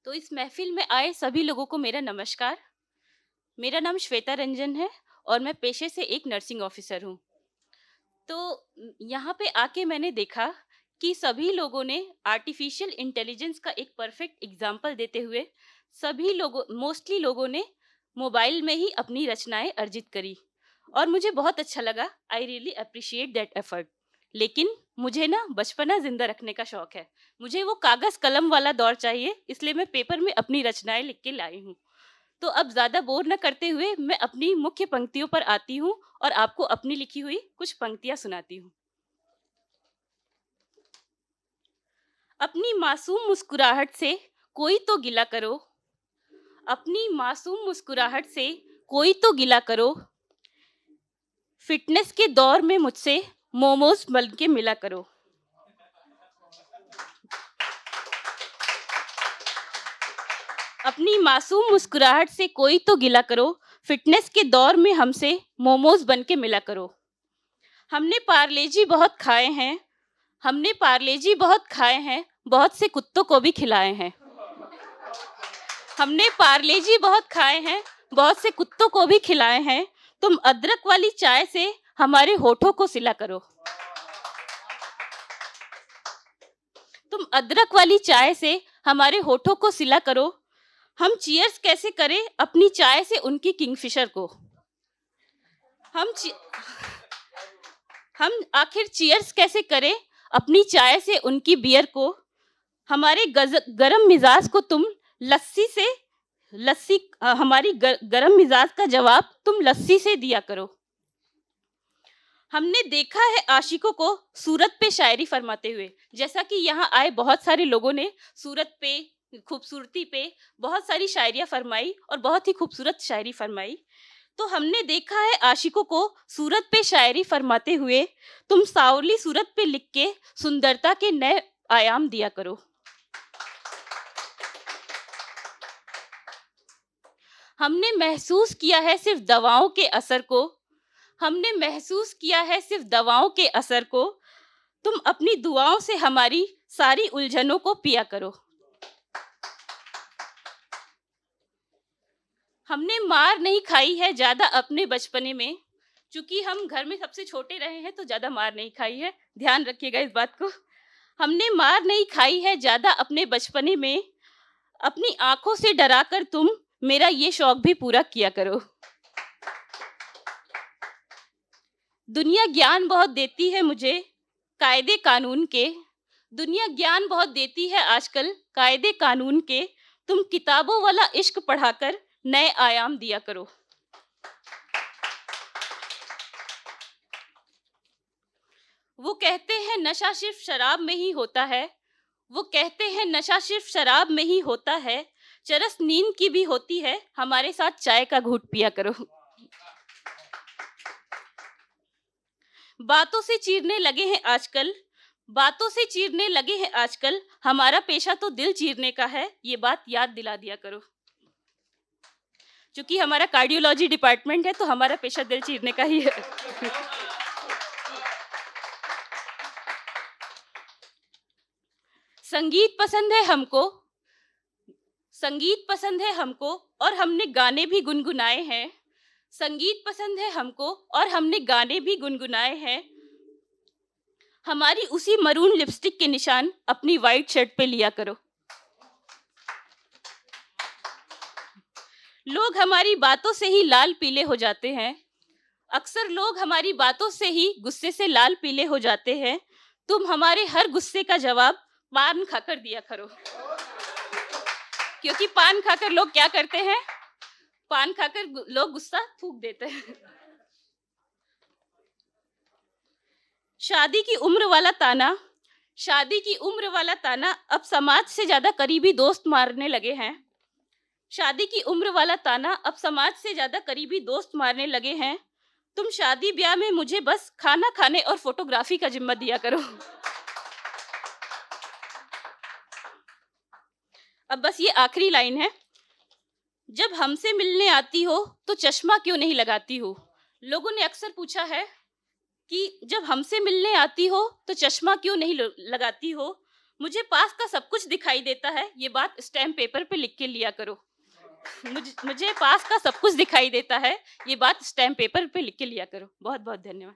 तो इस महफ़िल में आए सभी लोगों को मेरा नमस्कार। मेरा नाम श्वेता रंजन है और मैं पेशे से एक नर्सिंग ऑफ़िसर हूँ। तो यहाँ पे आके मैंने देखा कि सभी लोगों ने आर्टिफ़िशियल इंटेलिजेंस का एक परफ़ेक्ट एग्ज़ाम्पल देते हुए सभी लोगों मोस्टली लोगों ने मोबाइल में ही अपनी रचनाएँ अर्जित करी और मुझे बहुत अच्छा लगा। I really appreciate that effort. लेकिन मुझे ना बचपना ज़िंदा रखने का शौक है। मुझे वो कागज़ कलम वाला दौर चाहिए, इसलिए मैं पेपर में अपनी रचनाएँ लिख के लाई हूँ। तो अब ज़्यादा बोर ना करते हुए मैं अपनी मुख्य पंक्तियों पर आती हूँ और आपको अपनी लिखी हुई कुछ पंक्तियाँ सुनाती हूँ। अपनी मासूम मुस्कुराहट से कोई तो गिला करो, अपनी मासूम मुस्कुराहट से कोई तो गिला करो, फिटनेस के दौर में मुझसे मोमोज बन के मिला करो। अपनी मासूम मुस्कुराहट से कोई तो गिला करो, फिटनेस के दौर में हमसे मोमोज बन के मिला करो। हमने पार्लेजी बहुत खाए हैं, हमने पार्लेजी बहुत खाए हैं, बहुत से कुत्तों को भी खिलाए हैं। हमने पार्लेजी बहुत खाए हैं, बहुत से कुत्तों को भी खिलाए हैं। तुम अदरक वाली चाय से हमारे होठों को सिला करो। तुम अदरक वाली चाय से हमारे होठों को सिला करो। हम चीयर्स कैसे करें अपनी चाय से उनकी किंगफिशर को। हम ची- हम आखिर चीयर्स कैसे करें अपनी चाय से उनकी बियर को। हमारे गरम मिजाज को तुम लस्सी से हमारी गरम मिजाज का जवाब तुम लस्सी से दिया करो। हमने देखा है आशिकों को सूरत पे शायरी फरमाते हुए। जैसा कि यहाँ आए बहुत सारे लोगों ने सूरत पे, खूबसूरती पे बहुत सारी शायरियाँ फरमाई और बहुत ही खूबसूरत शायरी फरमाई। तो हमने देखा है आशिकों को सूरत पे शायरी फरमाते हुए। तुम सावली सूरत पे लिख के सुंदरता के नए आयाम दिया करो। हमने महसूस किया है सिर्फ दवाओं के असर को, हमने महसूस किया है सिर्फ दवाओं के असर को। तुम अपनी दुआओं से हमारी सारी उलझनों को पिया करो। हमने मार नहीं खाई है ज्यादा अपने बचपने में, क्योंकि हम घर में सबसे छोटे रहे हैं तो ज्यादा मार नहीं खाई है, ध्यान रखिएगा इस बात को। हमने मार नहीं खाई है ज्यादा अपने बचपने में, अपनी आंखों से डराकर तुम मेरा ये शौक भी पूरा किया करो। दुनिया ज्ञान बहुत देती है मुझे कायदे कानून के, दुनिया ज्ञान बहुत देती है आजकल कायदे कानून के। तुम किताबों वाला इश्क पढ़ाकर नए आयाम दिया करो। वो कहते हैं नशा सिर्फ शराब में ही होता है, वो कहते हैं नशा सिर्फ शराब में ही होता है। चरस नींद की भी होती है, हमारे साथ चाय का घूंट पिया करो। बातों से चीरने लगे हैं आजकल, बातों से चीरने लगे हैं आजकल। हमारा पेशा तो दिल चीरने का है, ये बात याद दिला दिया करो। क्योंकि हमारा कार्डियोलॉजी डिपार्टमेंट है तो हमारा पेशा दिल चीरने का ही है। संगीत पसंद है हमको, संगीत पसंद है हमको और हमने गाने भी गुनगुनाए हैं। संगीत पसंद है हमको और हमने गाने भी गुनगुनाए हैं। हमारी उसी मरून लिपस्टिक के निशान अपनी वाइट शर्ट पे लिया करो। लोग हमारी बातों से ही लाल पीले हो जाते हैं, अक्सर लोग हमारी बातों से ही गुस्से से लाल पीले हो जाते हैं। तुम हमारे हर गुस्से का जवाब पान खाकर दिया करो। क्योंकि पान खाकर लोग क्या करते हैं, पान खाकर लोग गुस्सा थूक देते हैं। शादी की उम्र वाला ताना, शादी की उम्र वाला ताना अब समाज से ज्यादा करीबी दोस्त मारने लगे हैं। शादी की उम्र वाला ताना अब समाज से ज्यादा करीबी दोस्त मारने लगे हैं। तुम शादी ब्याह में मुझे बस खाना खाने और फोटोग्राफी का जिम्मा दिया करो। अब बस ये आखिरी लाइन है। जब हमसे मिलने आती हो तो चश्मा क्यों नहीं लगाती हो। लोगों ने अक्सर पूछा है कि जब हमसे मिलने आती हो तो चश्मा क्यों नहीं लगाती हो। मुझे पास का सब कुछ दिखाई देता है, ये बात स्टैम्प पेपर पे लिख के लिया करो। मुझे पास का सब कुछ दिखाई देता है, ये बात स्टैम्प पेपर पे लिख के लिया करो। बहुत-बहुत धन्यवाद।